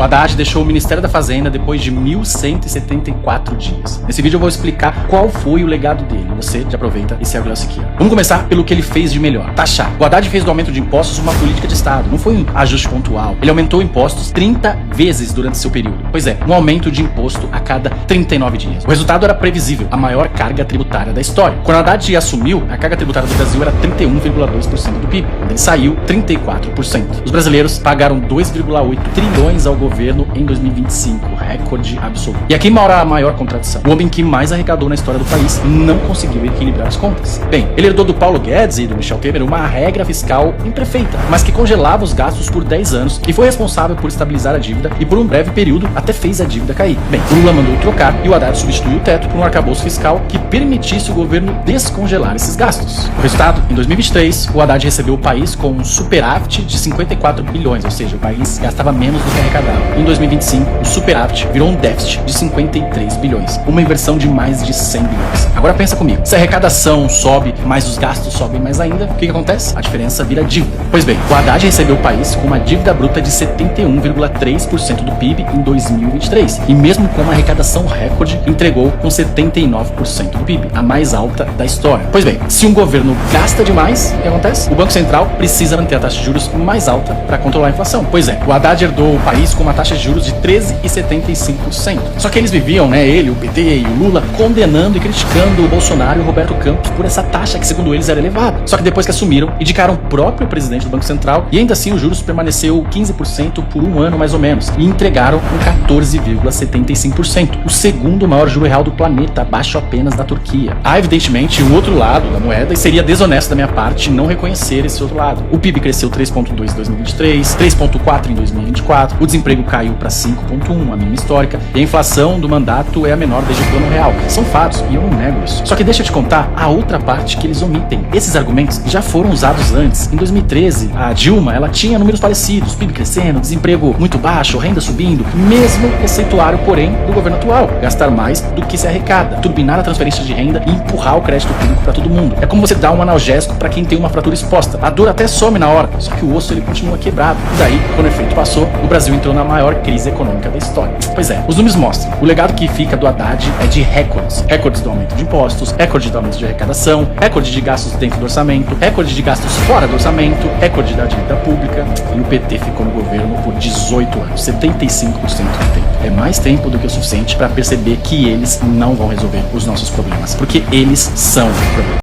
Haddad deixou o Ministério da Fazenda depois de 1.174 dias. Nesse vídeo eu vou explicar qual foi o legado dele. Você já aproveita e segue o Siqueira. Vamos começar pelo que ele fez de melhor: taxar. O Haddad fez do aumento de impostos uma política de Estado, não foi um ajuste pontual. Ele aumentou impostos 30 vezes durante seu período. Pois é, um aumento de imposto a cada 39 dias. O resultado era previsível, a maior carga tributária da história. Quando Haddad assumiu, a carga tributária do Brasil era 31,2% do PIB. Quando ele saiu, 34%. Os brasileiros pagaram 2,8 trilhões ao governo em 2025, recorde absoluto. E aqui mora a maior contradição: o homem que mais arrecadou na história do país não conseguiu equilibrar as contas. Bem, ele herdou do Paulo Guedes e do Michel Temer uma regra fiscal imperfeita, mas que congelava os gastos por 10 anos e foi responsável por estabilizar a dívida e por um breve período até fez a dívida cair. Bem, o Lula mandou trocar e o Haddad substituiu o teto por um arcabouço fiscal que permitisse o governo descongelar esses gastos. O resultado: em 2023, o Haddad recebeu o país com um superávit de 54 bilhões, ou seja, o país gastava menos do que arrecadava. Em 2025, o superávit virou um déficit de 53 bilhões, uma inversão de mais de 100 bilhões. Agora pensa comigo: se a arrecadação sobe, mas os gastos sobem mais ainda, o que acontece? A diferença vira dívida. Pois bem, o Haddad recebeu o país com uma dívida bruta de 71,3% do PIB em 2023, e mesmo com uma arrecadação recorde, entregou com 79% do PIB, a mais alta da história. Pois bem, se um governo gasta demais, o que acontece? O Banco Central precisa manter a taxa de juros mais alta para controlar a inflação. Pois é, o Haddad herdou o país com uma taxa de juros de 13,75%. Só que eles viviam, ele, o PT e o Lula, condenando e criticando o Bolsonaro e o Roberto Campos por essa taxa que, segundo eles, era elevada. Só que depois que assumiram, indicaram o próprio presidente do Banco Central e ainda assim os juros permaneceu 15% por um ano mais ou menos, e entregaram com 14,75%, o segundo maior juro real do planeta, abaixo apenas da Turquia. Há evidentemente um outro lado da moeda e seria desonesto da minha parte não reconhecer esse outro lado. O PIB cresceu 3,2% em 2023, 3,4% em 2024, o desemprego caiu para 5,1%, a mínima histórica, e a inflação do mandato é a menor desde o Plano Real. São fatos e eu não nego isso. Só que deixa eu te contar a outra parte que eles omitem. Esses argumentos já foram usados antes. Em 2013, a Dilma, ela tinha números parecidos: PIB crescendo, desemprego muito baixo, renda subindo, mesmo receituário, porém, do governo atual: gastar mais do que se arrecada, turbinar a transferência de renda e empurrar o crédito público para todo mundo. É como você dar um analgésico para quem tem uma fratura exposta. A dor até some na hora, só que o osso ele continua quebrado. E daí, quando o efeito passou, o Brasil entrou na maior crise econômica da história. Pois é, os números mostram: o legado que fica do Haddad é de recordes. Recordes do aumento de impostos, recorde do aumento de arrecadação, recorde de gastos dentro do orçamento, recorde de gastos fora do orçamento, recorde da dívida pública. E o PT ficou no governo por 18 anos, 75% do tempo. É mais tempo do que o suficiente para perceber que eles não vão resolver os nossos problemas, porque eles são o problema.